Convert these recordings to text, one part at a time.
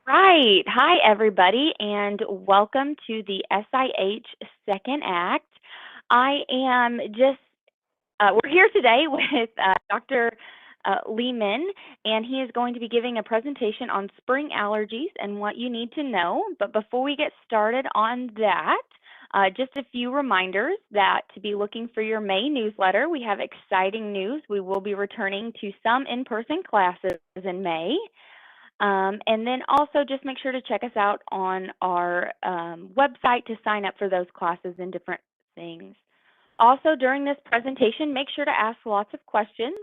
Right. Hi, everybody, and welcome to the SIH Second Act. I am we're here today with Dr. Lehman, and he is going to be giving a presentation on spring allergies and what you need to know. But before we get started on that, just a few reminders that to be looking for your May newsletter. We have exciting news. We will be returning to some in-person classes in May. And then also just make sure to check us out on our website to sign up for those classes and different things. Also, during this presentation, make sure to ask lots of questions.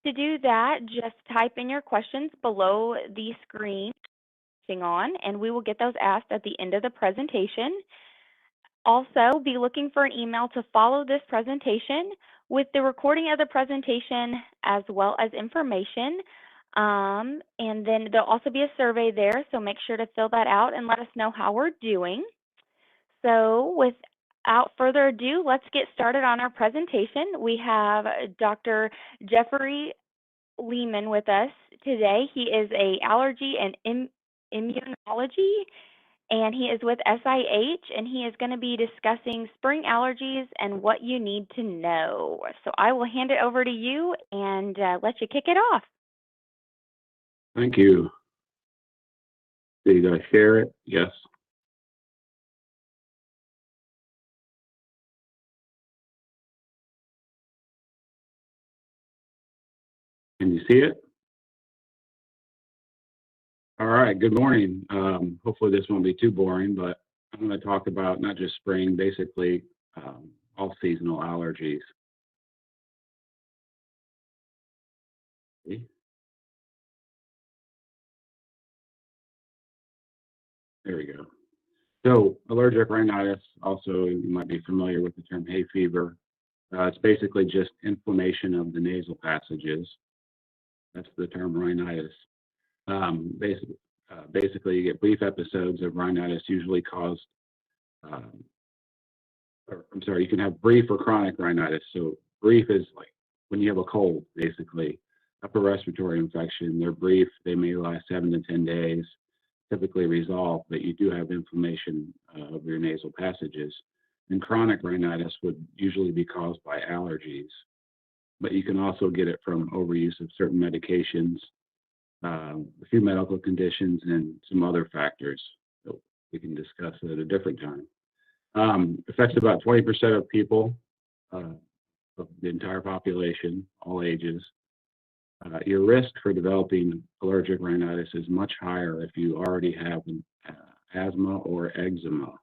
To do that, just type in your questions below the screen on, and we will get those asked at the end of the presentation. Also, be looking for an email to follow this presentation with the recording of the presentation as well as information. And then there'll also be a survey there, so make sure to fill that out and let us know how we're doing. So without further ado, let's get started on our presentation. We have Dr. Jeffrey Lehman with us today. He is a allergy and immunology, and he is with SIH, and he is going to be discussing spring allergies and what you need to know. So I will hand it over to you and let you kick it off. Thank you. Did I share it? Yes. Can you see it? All right, good morning. Hopefully this won't be too boring, but I'm going to talk about not just spring, basically all seasonal allergies. See? There we go. So allergic rhinitis, also you might be familiar with the term hay fever. It's basically just inflammation of the nasal passages. That's the term rhinitis. Basically, you get brief episodes of rhinitis, usually caused, you can have brief or chronic rhinitis. So brief is like when you have a cold, basically, upper respiratory infection. They're brief. They may last 7 to 10 days, typically resolve, but you do have inflammation of your nasal passages. And chronic rhinitis would usually be caused by allergies, but you can also get it from overuse of certain medications, a few medical conditions, and some other factors that we can discuss at a different time. Affects about 20% of people, of the entire population, all ages. Your risk for developing allergic rhinitis is much higher if you already have asthma or eczema,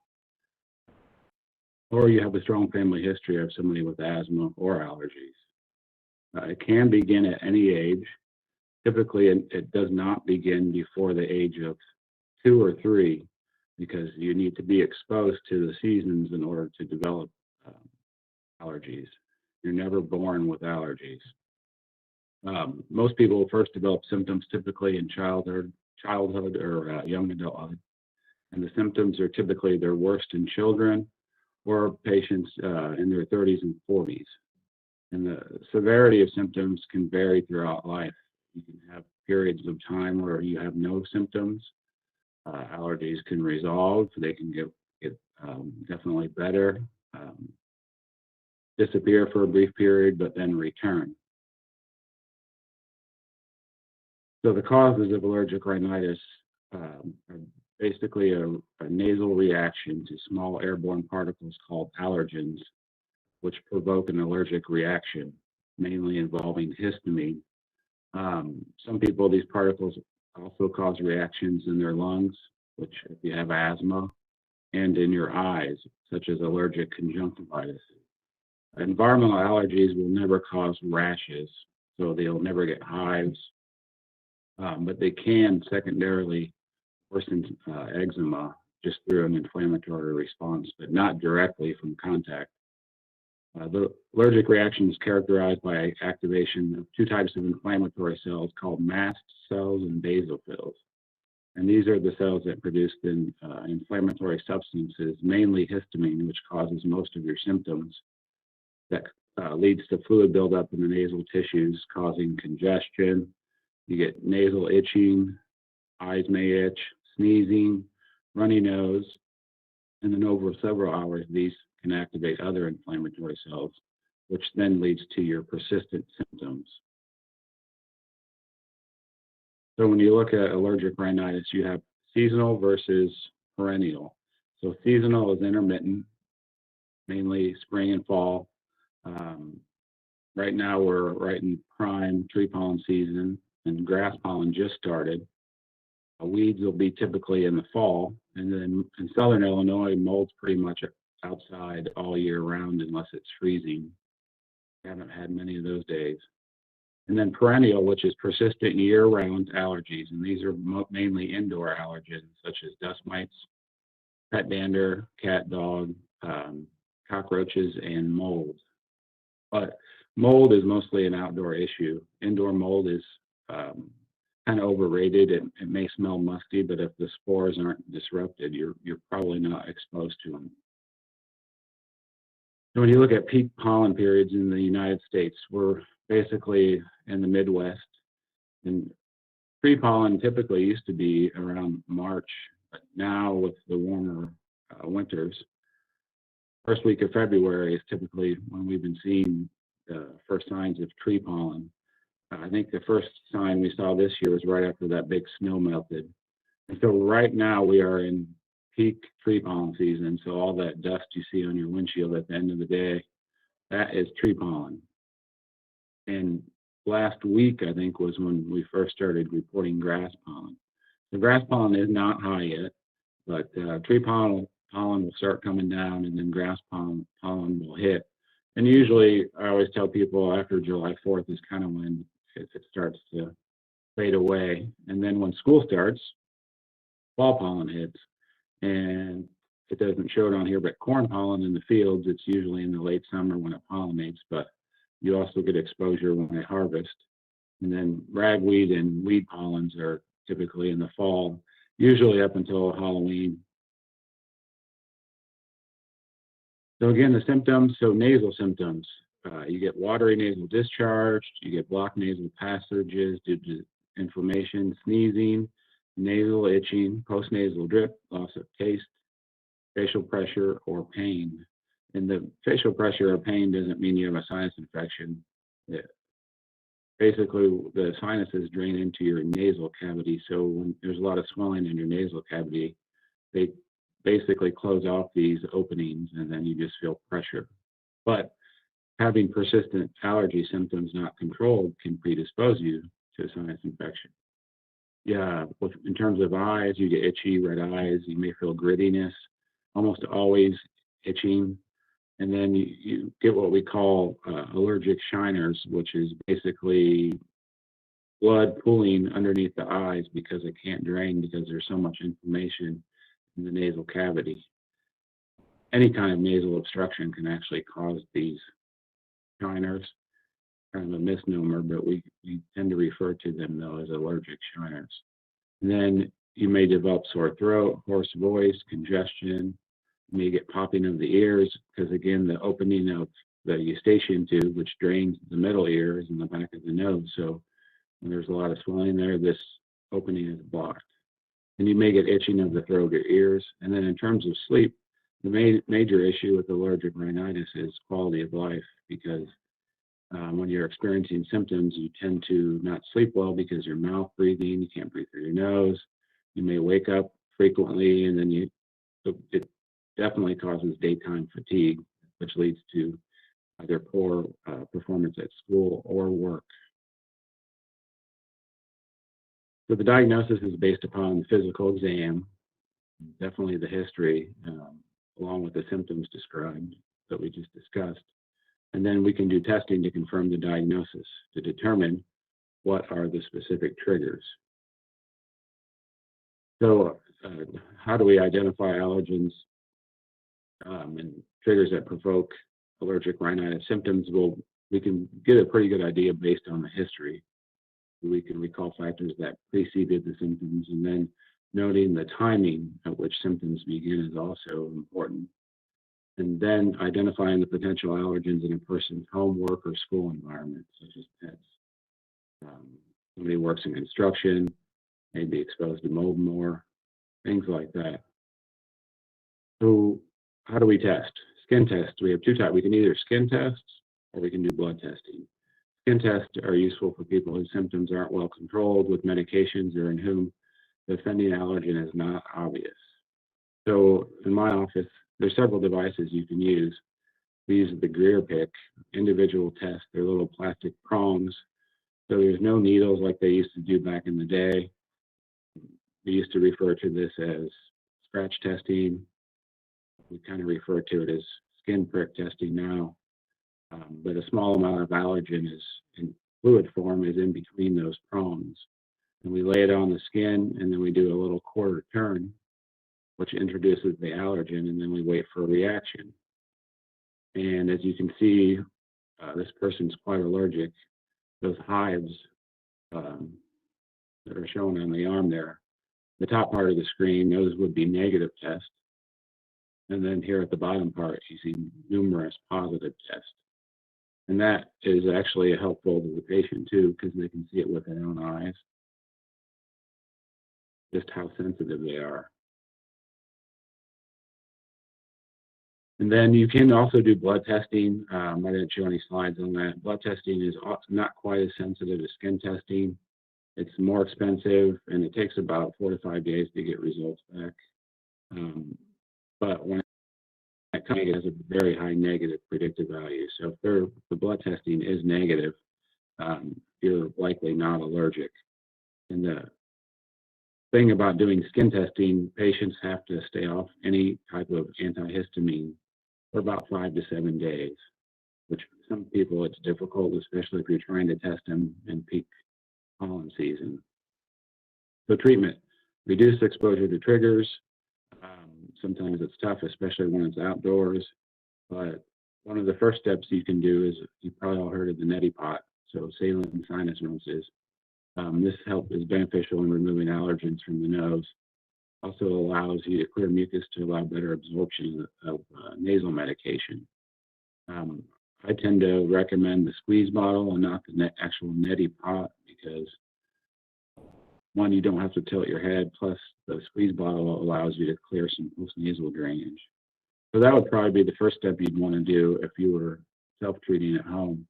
or you have a strong family history of somebody with asthma or allergies. It can begin at any age. Typically, it does not begin before the age of 2 or 3, because you need to be exposed to the seasons in order to develop allergies. You're never born with allergies. Most people first develop symptoms typically in childhood or young adulthood, and the symptoms are typically their worst in children or patients in their 30s and 40s. And the severity of symptoms can vary throughout life. You can have periods of time where you have no symptoms. Allergies can resolve. They can get definitely better, disappear for a brief period, but then return. So the causes of allergic rhinitis are basically a nasal reaction to small airborne particles called allergens, which provoke an allergic reaction, mainly involving histamine. Some people, these particles also cause reactions in their lungs, which if you have asthma, and in your eyes, such as allergic conjunctivitis. Environmental allergies will never cause rashes, so they'll never get hives, but they can secondarily worsen eczema just through an inflammatory response, but not directly from contact. The allergic reaction is characterized by activation of 2 types of inflammatory cells called mast cells and basophils. And these are the cells that produce the inflammatory substances, mainly histamine, which causes most of your symptoms. That leads to fluid buildup in the nasal tissues, causing congestion. You get nasal itching, eyes may itch, sneezing, runny nose, and then over several hours, these can activate other inflammatory cells, which then leads to your persistent symptoms. So when you look at allergic rhinitis, you have seasonal versus perennial. So seasonal is intermittent, mainly spring and fall. Right now we're right in prime tree pollen season, and grass pollen just started. Weeds will be typically in the fall, and then in southern Illinois, mold's pretty much outside all year round unless it's freezing. We haven't had many of those days. And then perennial, which is persistent year-round allergies, and these are mainly indoor allergens such as dust mites, pet dander, cat, dog, cockroaches, and mold. But mold is mostly an outdoor issue. Indoor mold is kind of overrated. It may smell musty, but if the spores aren't disrupted, you're probably not exposed to them. So when you look at peak pollen periods in the United States, we're basically in the Midwest, and tree pollen typically used to be around March, but now with the warmer winters, first week of February is typically when we've been seeing the first signs of tree pollen. I think the first sign we saw this year was right after that big snow melted. And so right now we are in peak tree pollen season. So all that dust you see on your windshield at the end of the day, that is tree pollen. And last week, I think, was when we first started reporting grass pollen. The grass pollen is not high yet, but tree pollen will start coming down, and then grass pollen will hit. And usually, I always tell people after July 4th is kind of when it starts to fade away. And then when school starts, fall pollen hits. And it doesn't show it on here, but corn pollen in the fields, it's usually in the late summer when it pollinates, but you also get exposure when they harvest. And then ragweed and weed pollens are typically in the fall, usually up until Halloween. So again, the symptoms, so nasal symptoms. You get watery nasal discharge, you get blocked nasal passages due to inflammation, sneezing, nasal itching, postnasal drip, loss of taste, facial pressure, or pain. And the facial pressure or pain doesn't mean you have a sinus infection. Basically, the sinuses drain into your nasal cavity. So when there's a lot of swelling in your nasal cavity, they basically close off these openings, and then you just feel pressure. But having persistent allergy symptoms not controlled can predispose you to a sinus infection. Yeah, in terms of eyes, you get itchy, red eyes. You may feel grittiness, almost always itching. And then you get what we call allergic shiners, which is basically blood pooling underneath the eyes because it can't drain because there's so much inflammation in the nasal cavity. Any kind of nasal obstruction can actually cause these shiners. Kind of a misnomer, but we tend to refer to them though as allergic shiners. And then you may develop sore throat, hoarse voice, congestion. You may get popping of the ears because again, the opening of the eustachian tube, which drains the middle ear, is in the back of the nose. So when there's a lot of swelling there, this opening is blocked. And you may get itching of the throat or ears. And then in terms of sleep, the major issue with allergic rhinitis is quality of life, because when you're experiencing symptoms, you tend to not sleep well because your mouth breathing, you can't breathe through your nose. You may wake up frequently, and then it definitely causes daytime fatigue, which leads to either poor performance at school or work. So the diagnosis is based upon the physical exam, definitely the history, along with the symptoms described that we just discussed. And then we can do testing to confirm the diagnosis to determine what are the specific triggers. So how do we identify allergens and triggers that provoke allergic rhinitis symptoms? Well, we can get a pretty good idea based on the history. We can recall factors that preceded the symptoms, and then noting the timing at which symptoms begin is also important. And then identifying the potential allergens in a person's home, work, or school environment, such as pets. Somebody works in construction, may be exposed to mold more. things like that. So how do we test? Skin tests, we have two types. We can either skin tests or we can do blood testing. Skin tests are useful for people whose symptoms aren't well controlled with medications or in whom the offending allergen is not obvious. So in my office, there's several devices you can use. We use the Greer pick, individual test. They're little plastic prongs. So there's no needles like they used to do back in the day. We used to refer to this as scratch testing. We kind of refer to it as skin prick testing now. But a small amount of allergen is in fluid form is in between those prongs. And we lay it on the skin, and then we do a little quarter turn, which introduces the allergen, and then we wait for a reaction. And as you can see, this person's quite allergic. Those hives that are shown on the arm there, the top part of the screen, those would be negative tests. And then here at the bottom part, you see numerous positive tests. And that is actually helpful to the patient too, because they can see it with their own eyes, just how sensitive they are. And then you can also do blood testing. I didn't show any slides on that. Blood testing is not quite as sensitive as skin testing. It's more expensive, and it takes about 4 to 5 days to get results back. But when it comes, it has a very high negative predictive value. So if the blood testing is negative, you're likely not allergic. And the thing about doing skin testing, patients have to stay off any type of antihistamine for about 5 to 7 days, which for some people it's difficult, especially if you're trying to test them in peak pollen season. So treatment, reduce exposure to triggers. Sometimes it's tough, especially when it's outdoors, but one of the first steps you can do is, you've probably all heard of the neti pot, so saline sinus rinses. This help is beneficial in removing allergens from the nose. Also allows you to clear mucus to allow better absorption of nasal medication. I tend to recommend the squeeze bottle and not the actual neti pot, because one, you don't have to tilt your head, plus the squeeze bottle allows you to clear some post-nasal drainage. So that would probably be the first step you'd want to do if you were self-treating at home.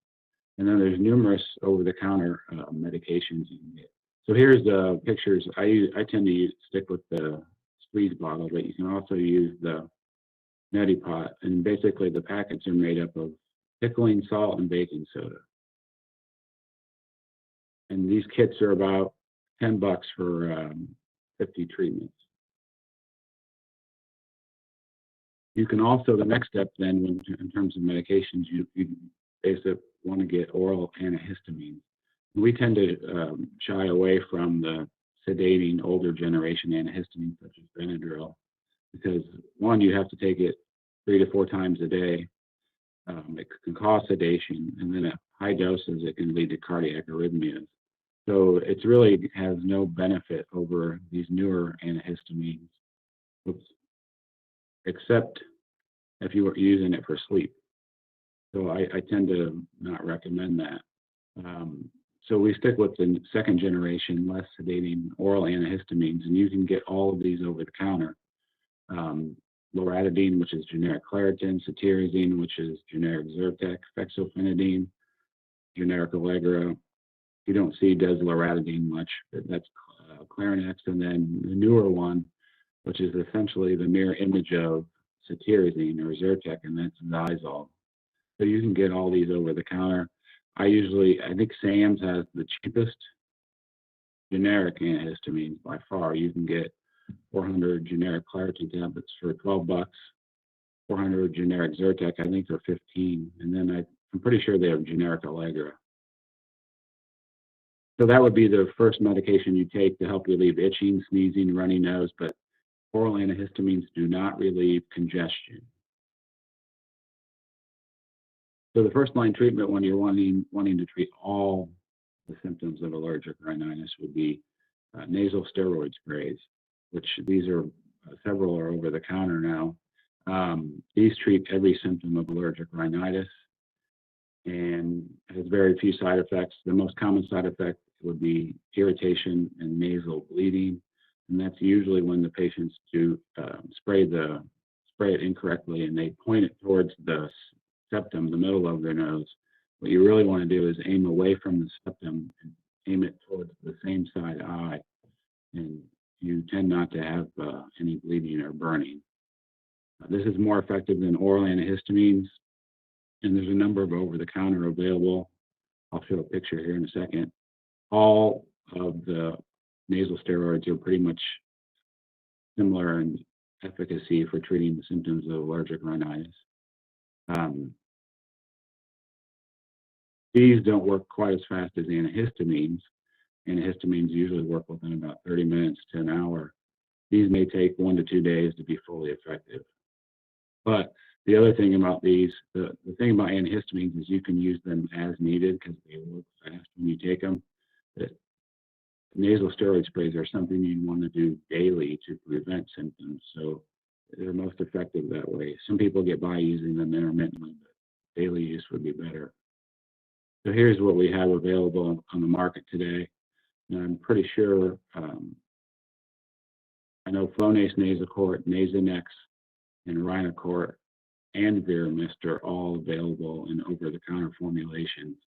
And then there's numerous over-the-counter medications you can get. So here's the pictures. I tend to stick with the squeeze bottle, but you can also use the neti pot. And basically the packets are made up of pickling salt and baking soda. And these kits are about $10 for 50 treatments. You can also, the next step then, in terms of medications, you basically want to get oral antihistamines. We tend to shy away from the sedating older generation antihistamines such as Benadryl, because one, you have to take it 3 to 4 times a day. It can cause sedation, and then at high doses, it can lead to cardiac arrhythmias. So it really has no benefit over these newer antihistamines, except if you were using it for sleep. So I tend to not recommend that. So we stick with the second generation, less sedating oral antihistamines, and you can get all of these over the counter. Loratadine, which is generic Claritin, cetirizine, which is generic Zyrtec, fexofenadine, generic Allegra. You don't see does loratadine much, but that's Clarinex. And then the newer one, which is essentially the mirror image of cetirizine or Zyrtec, and that's Xyzal. So you can get all these over the counter. I think Sam's has the cheapest generic antihistamines by far. You can get 400 generic Claritin tablets for $12, 400 generic Zyrtec, I think for $15, and then I'm pretty sure they have generic Allegra. So that would be the first medication you take to help relieve itching, sneezing, runny nose, but oral antihistamines do not relieve congestion. So the first line treatment when you're wanting to treat all the symptoms of allergic rhinitis would be nasal steroid sprays, which these are several are over the counter now. These treat every symptom of allergic rhinitis and has very few side effects. The most common side effect would be irritation and nasal bleeding. and that's usually when the patients do spray it incorrectly and they point it towards the septum, the middle of their nose. What you really want to do is aim away from the septum and aim it towards the same side eye, and you tend not to have any bleeding or burning. This is more effective than oral antihistamines, and there's a number of over-the-counter available. I'll show a picture here in a second. All of the nasal steroids are pretty much similar in efficacy for treating the symptoms of allergic rhinitis. These don't work quite as fast as antihistamines. Antihistamines usually work within about 30 minutes to an hour. These may take 1 to 2 days to be fully effective. But the other thing about these, the thing about antihistamines is you can use them as needed because they work fast when you take them. But nasal steroid sprays are something you want to do daily to prevent symptoms. So they're most effective that way. Some people get by using them intermittently, but daily use would be better. So here's what we have available on the market today. And I'm pretty sure, I know Flonase Nasacort, Nasonex, and Rhinocort, and Viramist are all available in over-the-counter formulations.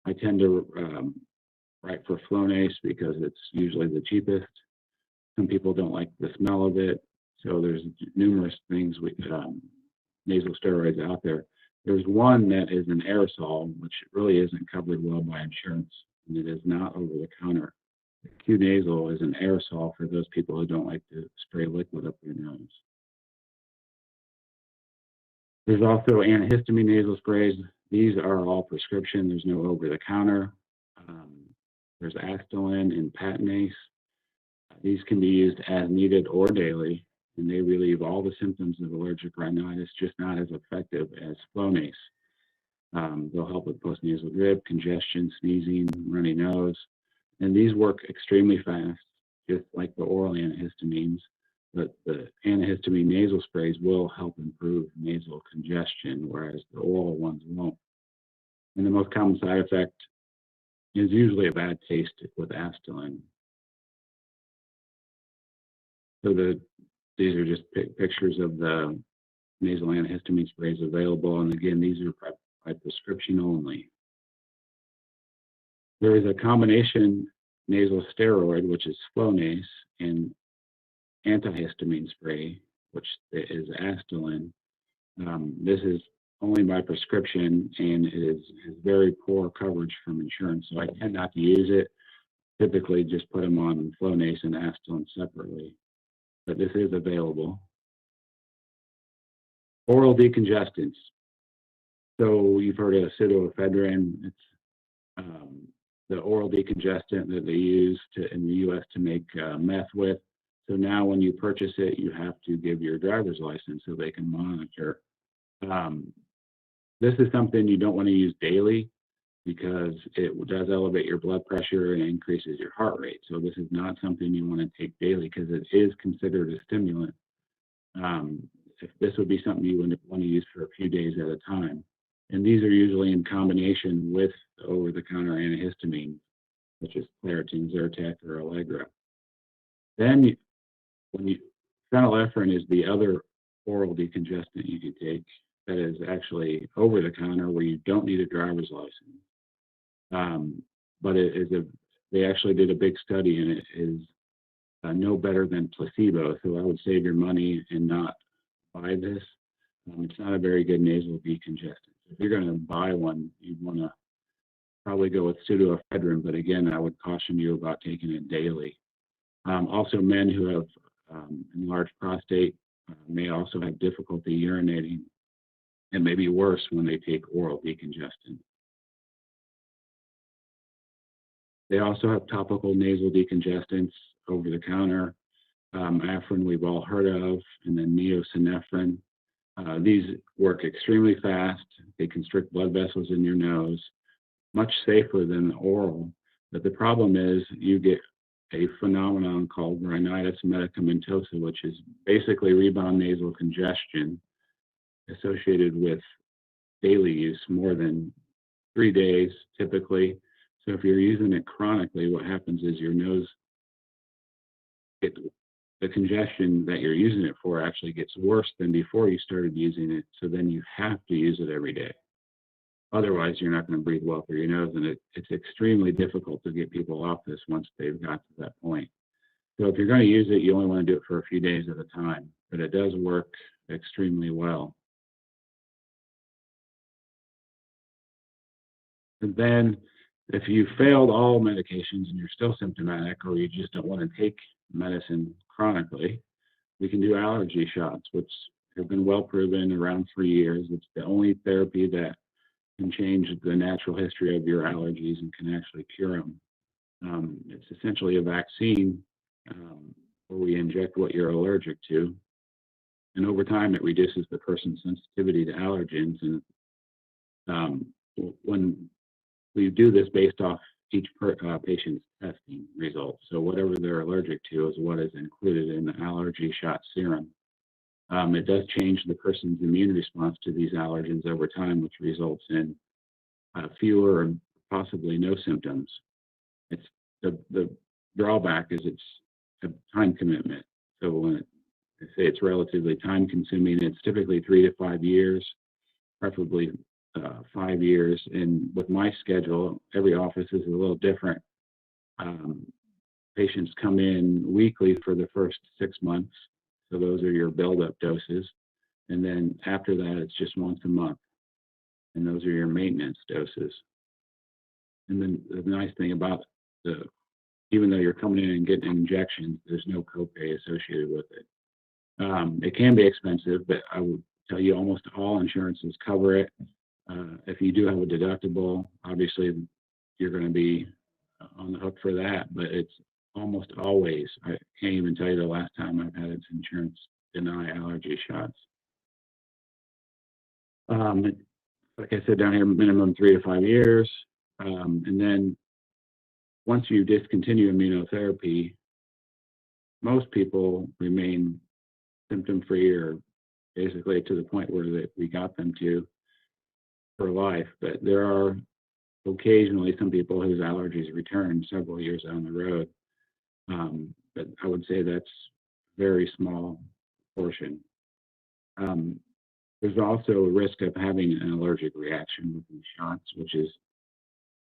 I tend to write for Flonase because it's usually the cheapest. Some people don't like the smell of it, so there's numerous things with nasal steroids out there. There's one that is an aerosol, which really isn't covered well by insurance, and it is not over-the-counter. Q-nasal is an aerosol for those people who don't like to spray liquid up their nose. There's also antihistamine nasal sprays. These are all prescription. There's no over-the-counter. There's Astelin and Patanase. These can be used as needed or daily, and they relieve all the symptoms of allergic rhinitis, just not as effective as Flonase. They'll help with postnasal drip, congestion, sneezing, runny nose, and these work extremely fast, just like the oral antihistamines. But the antihistamine nasal sprays will help improve nasal congestion, whereas the oral ones won't. And the most common side effect is usually a bad taste with Astelin. So these are just pictures of the nasal antihistamine sprays available. And again, these are by prescription only. There is a combination nasal steroid, which is Flonase, and antihistamine spray, which is Astelin. This is only by prescription, and it has very poor coverage from insurance, so I tend not to use it. Typically just put them on Flonase and Astelin separately, but this is available. Oral decongestants. So you've heard of pseudoephedrine. It's the oral decongestant that they use in the U.S. to make meth with. So now when you purchase it, you have to give your driver's license so they can monitor. This is something you don't want to use daily because it does elevate your blood pressure and increases your heart rate. So this is not something you want to take daily because it is considered a stimulant. If this would be something you would want to use for a few days at a time. And these are usually in combination with over-the-counter antihistamine, such as Claritin, Zyrtec, or Allegra. Then phenylephrine is the other oral decongestant you can take that is actually over-the-counter where you don't need a driver's license. But they actually did a big study, and it is no better than placebo. So I would save your money and not buy this. It's not a very good nasal decongestant. If you're going to buy one, you'd want to probably go with pseudoephedrine, but again, I would caution you about taking it daily. Also, men who have enlarged prostate may also have difficulty urinating, and may be worse when they take oral decongestant. They also have topical nasal decongestants over the counter. Afrin we've all heard of, and then neosynephrine. These work extremely fast. They constrict blood vessels in your nose, much safer than the oral. But the problem is you get a phenomenon called rhinitis medicamentosa, which is basically rebound nasal congestion associated with daily use more than 3 days typically. So if you're using it chronically, what happens is your nose the congestion that you're using it for actually gets worse than before you started using it. So then you have to use it every day. Otherwise, you're not going to breathe well through your nose, and it's extremely difficult to get people off this once they've got to that point. So if you're going to use it, you only want to do it for a few days at a time, but it does work extremely well. And then if you failed all medications and you're still symptomatic, or you just don't want to take medicine chronically, we can do allergy shots, which have been well proven around 3 years. It's the only therapy that can change the natural history of your allergies and can actually cure them. It's essentially a vaccine where we inject what you're allergic to, and over time it reduces the person's sensitivity to allergens. And when we do this based off each patient's testing results, so whatever they're allergic to is what is included in the allergy shot serum. It does change the person's immune response to these allergens over time, which results in fewer or possibly no symptoms. It's the drawback is it's a time commitment. So when I say it's relatively time consuming, it's typically 3 to 5 years, preferably 5 years. And with my schedule, every office is a little different. Patients come in weekly for the first 6 months. So those are your build-up doses. And then after that, it's just once a month. And those are your maintenance doses. And then the nice thing about even though you're coming in and getting injections, there's no copay associated with it. It can be expensive, but I would tell you almost all insurances cover it. If you do have a deductible, obviously you're going to be on the hook for that, but it's almost always, I can't even tell you the last time I've had its insurance deny allergy shots. Like I said down here, minimum 3 to 5 years. And then once you discontinue immunotherapy, most people remain symptom-free or basically to the point where we got them to for life. But there are occasionally some people whose allergies return several years down the road. But I would say that's a very small portion. There's also a risk of having an allergic reaction with these shots, which is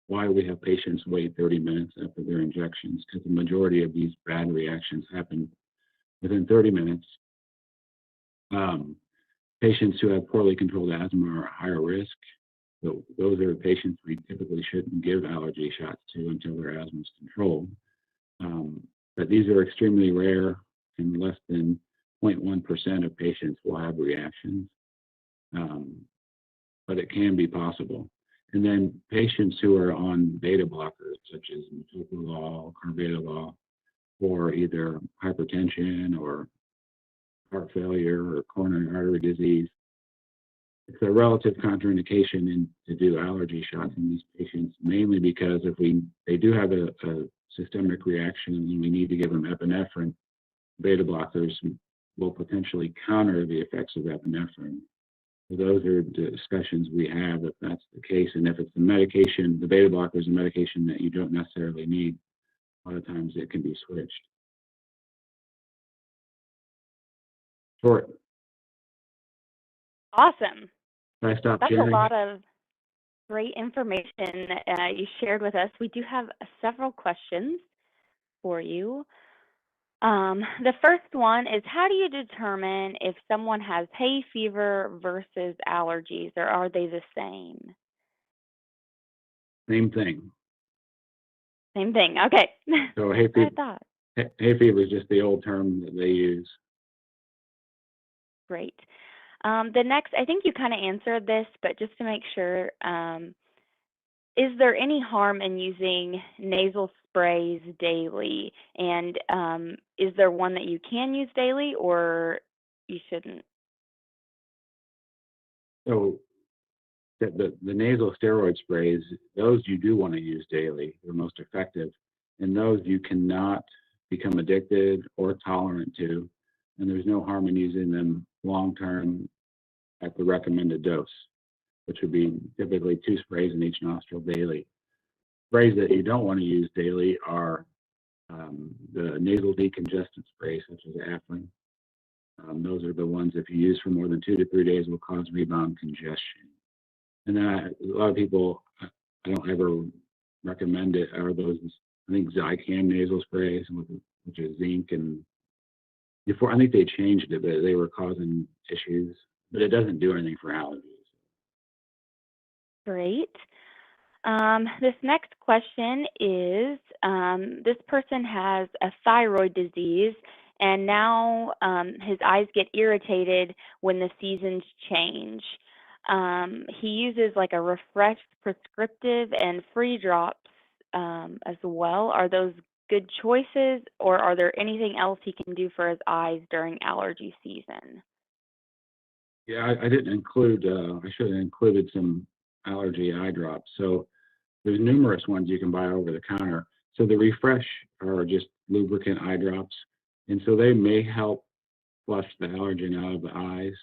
why we have patients wait 30 minutes after their injections, because the majority of these bad reactions happen within 30 minutes. Patients who have poorly controlled asthma are at higher risk. So those are patients we typically shouldn't give allergy shots to until their asthma is controlled. But these are extremely rare, and less than 0.1% of patients will have reactions. But it can be possible. And then patients who are on beta blockers, such as metoprolol, carvedilol, for either hypertension or heart failure or coronary artery disease, it's a relative contraindication to do allergy shots in these patients, mainly because if they do have a systemic reaction and we need to give them epinephrine, beta blockers will potentially counter the effects of epinephrine. So those are discussions we have if that's the case. And if it's the medication, the beta blocker is a medication that you don't necessarily need, a lot of times it can be switched. Short. Awesome. Can I stop That's sharing? a lot of great information you shared with us. We do have several questions for you. The first one is, how do you determine if someone has hay fever versus allergies, or are they the same? Same thing. Same thing. Okay. So hay I fever, thought. hay fever is just the old term that they use. Great. The next, I think you kind of answered this, but just to make sure, is there any harm in using nasal sprays daily? And is there one that you can use daily or you shouldn't? So the nasal steroid sprays, those you do want to use daily. They're most effective. And those you cannot become addicted or tolerant to. And there's no harm in using them long-term at the recommended dose, which would be typically 2 sprays in each nostril daily. Sprays that you don't want to use daily are The nasal decongestant spray, such as Afrin, those are the ones, if you use for more than 2 to 3 days, will cause rebound congestion. And then a lot of people, I don't ever recommend it, are those, I think, Zicam nasal sprays, which is zinc. And before, I think they changed it, but they were causing issues. But it doesn't do anything for allergies. Great. This next question is, this person has a thyroid disease, and now his eyes get irritated when the seasons change. He uses like a refreshed prescriptive and free drops as well. Are those good choices, or are there anything else he can do for his eyes during allergy season? Yeah, I didn't include, I should have included some allergy eye drops. So there's numerous ones you can buy over the counter. So the Refresh are just lubricant eye drops. And so they may help flush the allergen out of the eyes.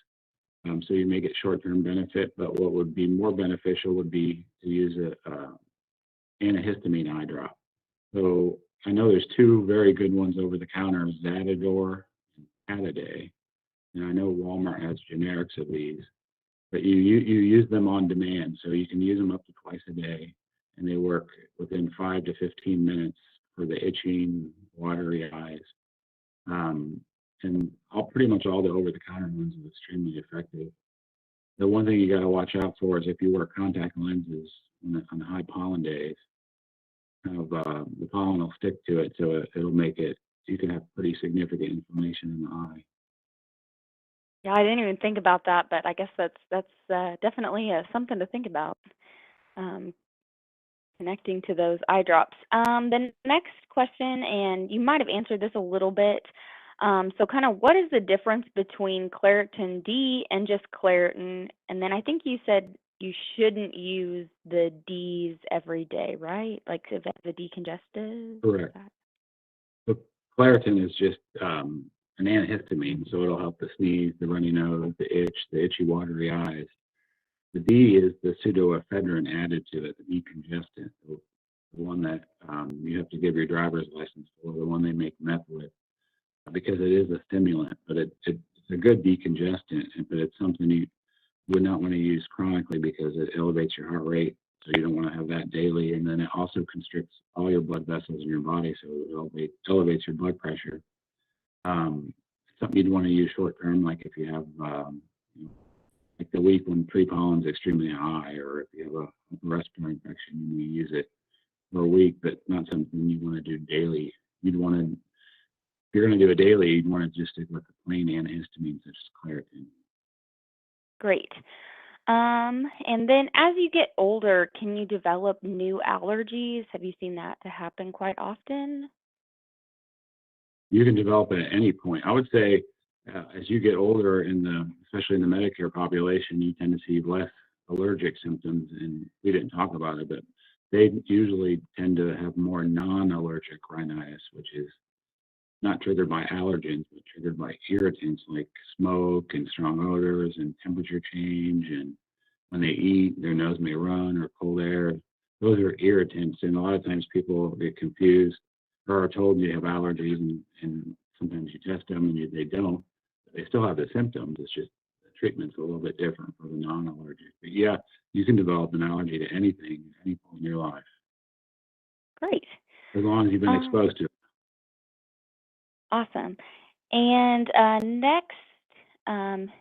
So you may get short-term benefit, but what would be more beneficial would be to use a antihistamine eye drop. So I know there's two very good ones over the counter, Zatador and Pataday. And I know Walmart has generics of these, but you use them on demand. So you can use them up to twice a day, and they work within 5 to 15 minutes for the itching, watery eyes. And pretty much all the over-the-counter ones are extremely effective. The one thing you got to watch out for is if you wear contact lenses on the high pollen days, the pollen will stick to it, so it'll make it, you can have pretty significant inflammation in the eye. Yeah, I didn't even think about that, but I guess that's definitely something to think about. Um, Connecting to those eye drops. The next question, and you might have answered this a little bit. So kind of what is the difference between Claritin D and just Claritin? And then I think you said you shouldn't use the Ds every day, right? Like if it's the decongestant? Correct. So Claritin is just an antihistamine, so it'll help the sneeze, the runny nose, the itch, the itchy, watery eyes. The D is the pseudoephedrine added to it, the decongestant, the one that you have to give your driver's license for, the one they make meth with, because it is a stimulant, but it's a good decongestant, but it's something you would not want to use chronically because it elevates your heart rate. So you don't want to have that daily. And then it also constricts all your blood vessels in your body, so it elevates your blood pressure. Something you'd want to use short term, like if you have like the week when pre-pollen is extremely high, or if you have a respiratory infection, you use it for a week, but not something you want to do daily. You'd want to, if you're going to do it daily, you'd want to just stick with the plain antihistamines such as Claritin. Great. And then as you get older, can you develop new allergies? Have you seen that to happen quite often? You can develop it at any point. I would say as you get older, especially in the Medicare population, you tend to see less allergic symptoms. And we didn't talk about it, but they usually tend to have more non-allergic rhinitis, which is not triggered by allergens, but triggered by irritants like smoke and strong odors and temperature change. And when they eat, their nose may run, or cold air. Those are irritants. And a lot of times people get confused or are told you have allergies, and sometimes you test them and they don't. They still have the symptoms. It's just the treatment's a little bit different for the non-allergic. But yeah, you can develop an allergy to anything at any point in your life, Great. as long as you've been exposed to it. Awesome. And next, okay,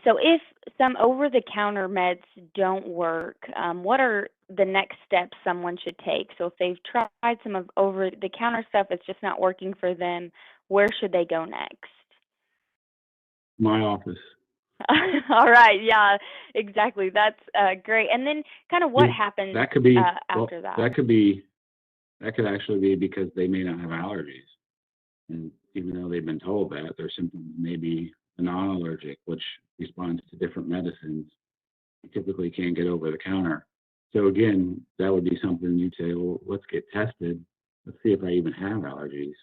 so if some over-the-counter meds don't work, what are the next steps someone should take? So if they've tried some of over-the-counter stuff, it's just not working for them, where should they go next? My office. All right, yeah, exactly. That's great. And then kind of what happens that could be after that? That could actually be because they may not have allergies. And even though they've been told that, their symptoms may be non-allergic, which responds to different medicines. You typically can't get over the counter. So again, that would be something you'd say, well, let's get tested. Let's see if I even have allergies.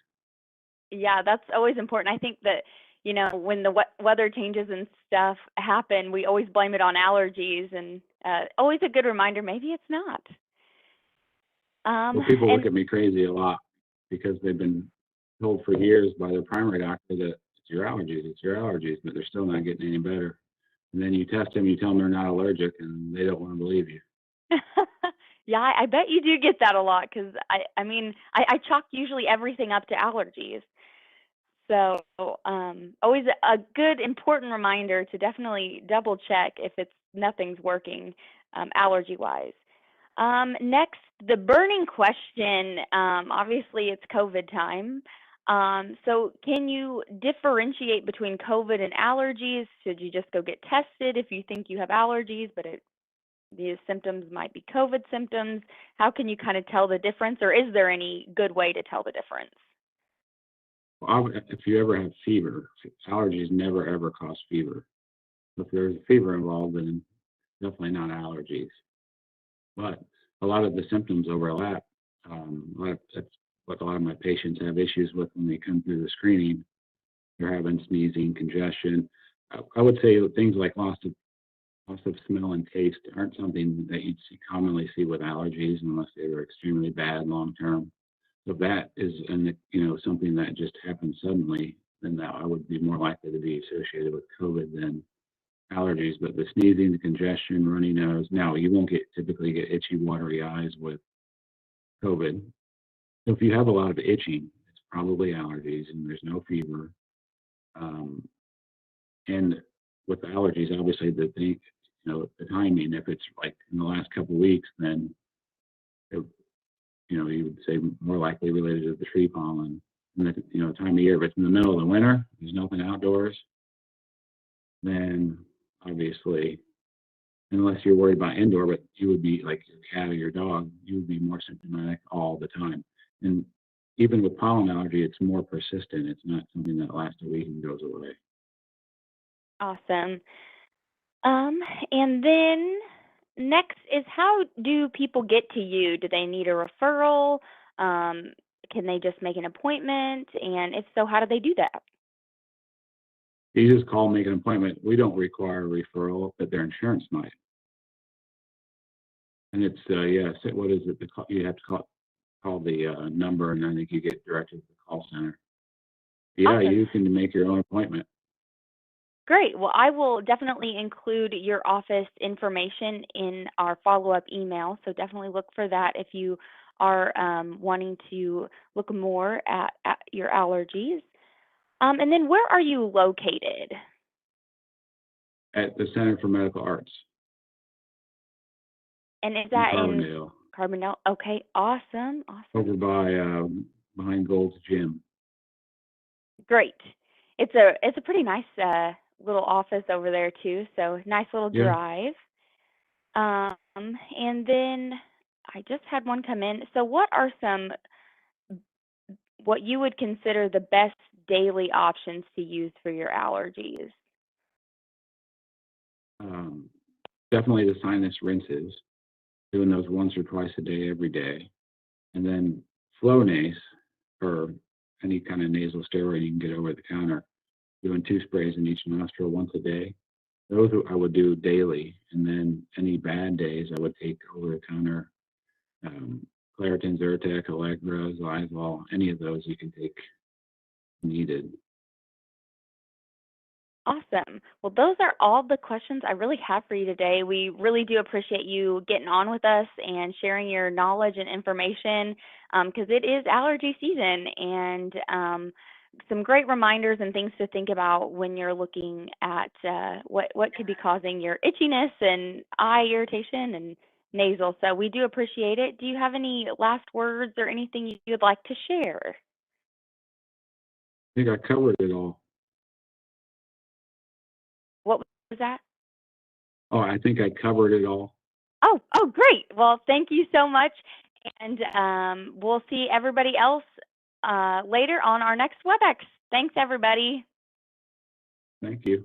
Yeah, that's always important. I think that, when the weather changes and stuff happen, we always blame it on allergies, and always a good reminder, maybe it's not. Well, people look And at me crazy a lot because they've been told for years by their primary doctor that it's your allergies, but they're still not getting any better. And then you test them, you tell them they're not allergic, and they don't want to believe you. yeah, I bet you do get that a lot because I mean, I chalk usually everything up to allergies. So, always a good important reminder to definitely double check if it's nothing's working, allergy wise. Next, the burning question. Obviously, it's COVID time. So, can you differentiate between COVID and allergies? Should you just go get tested if you think you have allergies, but these symptoms might be COVID symptoms? How can you kind of tell the difference, or is there any good way to tell the difference? Well, if you ever have fever, allergies never ever cause fever. If there's fever involved, then definitely not allergies. But a lot of the symptoms overlap. That's what a lot of my patients have issues with when they come through the screening. They're having sneezing, congestion. I would say things like loss of smell and taste aren't something that you'd commonly see with allergies unless they were extremely bad long term. So if that is something that just happens suddenly, then that I would be more likely to be associated with COVID than allergies. But the sneezing, the congestion, runny nose, now you won't typically get itchy, watery eyes with COVID. So if you have a lot of itching, it's probably allergies, and there's no fever. Um, and with allergies, obviously the timing. If it's like in the last couple of weeks, then it, you would say more likely related to the tree pollen. And the time of year. If it's in the middle of the winter, there's nothing outdoors, then obviously, unless you're worried about indoor, but you would be like your cat or your dog, you would be more symptomatic all the time. And even with pollen allergy, it's more persistent. It's not something that lasts a week and goes away. Awesome. Um, and then next is, how do people get to you? Do they need a referral? Um, can they just make an appointment? And if so, how do they do that? You just call, make an appointment. We don't require a referral, but their insurance might. And it's what is it? You have to call the number, and I think you get directed to the call center. Yeah, Awesome. you can make your own appointment. Great. Well, I will definitely include your office information in our follow-up email. So definitely look for that if you are wanting to look more at your allergies. And then where are you located? At the Center for Medical Arts And is in that in Carbondale, Carbondale? Okay, awesome, over awesome. by behind Gold's Gym. Great. It's a pretty nice little office over there too. So nice little Yeah, drive. And then I just had one come in. So what you would consider the best daily options to use for your allergies? um, definitely the sinus rinses, doing those once or twice a day, every day, and then Flonase or any kind of nasal steroid you can get over the counter, doing 2 sprays in each nostril once a day. Those I would do daily, and then any bad days I would take over the counter. Claritin, Zyrtec, Allegra, Zylol, any of those you can take needed. Awesome. Well, those are all the questions I really have for you today. We really do appreciate you getting on with us and sharing your knowledge and information, because it is allergy season, and some great reminders and things to think about when you're looking at what could be causing your itchiness and eye irritation and nasal. So we do appreciate it. Do you have any last words or anything you'd like to share? I think I covered it all. What was that? Oh, I think I covered it all. Oh, great. Well, thank you so much. And we'll see everybody else later on our next WebEx. Thanks, everybody. Thank you.